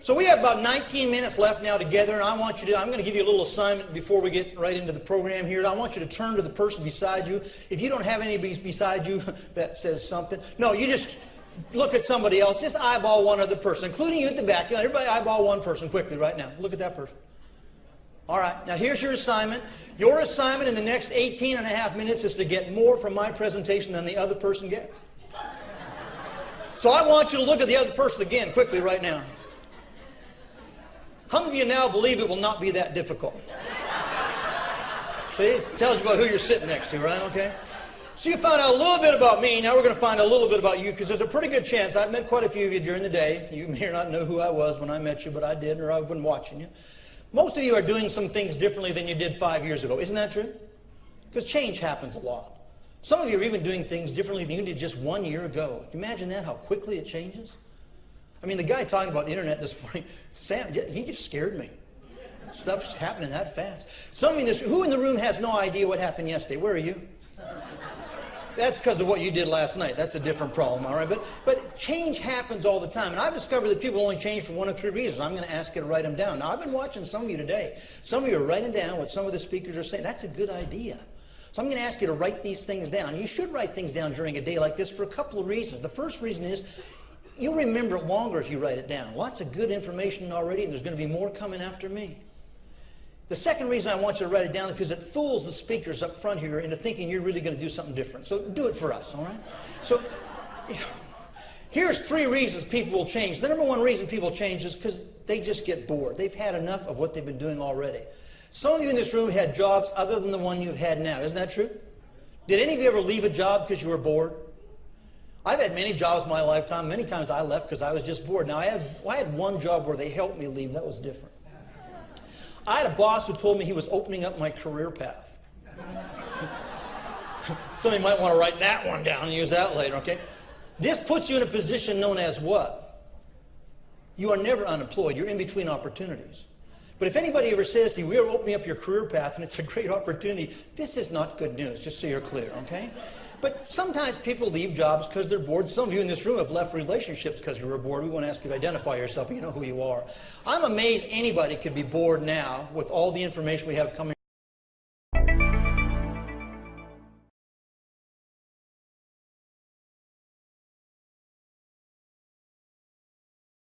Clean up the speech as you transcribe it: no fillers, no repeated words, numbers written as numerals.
So we have about 19 minutes left now together, and I'm going to give you a little assignment before we get right into the program here. I want you to turn to the person beside you. If you don't have anybody beside you, that says something. No, you just look at somebody else. Just eyeball one other person, including you at the back. Everybody eyeball one person quickly right now. Look at that person. All right, now here's your assignment. Your assignment in the next 18 and a half minutes is to get more from my presentation than the other person gets. So I want you to look at the other person again quickly right now. How many of you now believe it will not be that difficult? See, it tells you about who you're sitting next to, right? Okay. So you found out a little bit about me. Now we're going to find out a little bit about you, because there's a pretty good chance. I've met quite a few of you during the day. You may or not know who I was when I met you, but I did, or I've been watching you. Most of you are doing some things differently than you did 5 years ago. Isn't that true? Because change happens a lot. Some of you are even doing things differently than you did just 1 year ago. Can you imagine that, how quickly it changes? I mean, the guy talking about the internet this morning, Sam, he just scared me. Stuff's happening that fast. Some of you who in the room has no idea what happened yesterday? Where are you? That's because of what you did last night. That's a different problem, all right? But change happens all the time. And I've discovered that people only change for one of three reasons. I'm going to ask you to write them down. Now, I've been watching some of you today. Some of you are writing down what some of the speakers are saying. That's a good idea. So I'm going to ask you to write these things down. You should write things down during a day like this for a couple of reasons. The first reason is you'll remember it longer if you write it down. Lots of good information already, and there's going to be more coming after me. The second reason I want you to write it down is because it fools the speakers up front here into thinking you're really going to do something different. So do it for us, all right? So here's three reasons people will change. The number one reason people change is because they just get bored. They've had enough of what they've been doing already. Some of you in this room had jobs other than the one you've had now. Isn't that true? Did any of you ever leave a job because you were bored? I've had many jobs in my lifetime. Many times I left because I was just bored. Now, I had one job where they helped me leave. That was different. I had a boss who told me he was opening up my career path. Somebody might want to write that one down and use that later, okay? This puts you in a position known as what? You are never unemployed. You're in between opportunities. But if anybody ever says to you, we are opening up your career path and it's a great opportunity, this is not good news, just so you're clear, okay? But sometimes people leave jobs because they're bored. Some of you in this room have left relationships because you were bored. We want to ask you to identify yourself, but you know who you are. I'm amazed anybody could be bored now with all the information we have coming.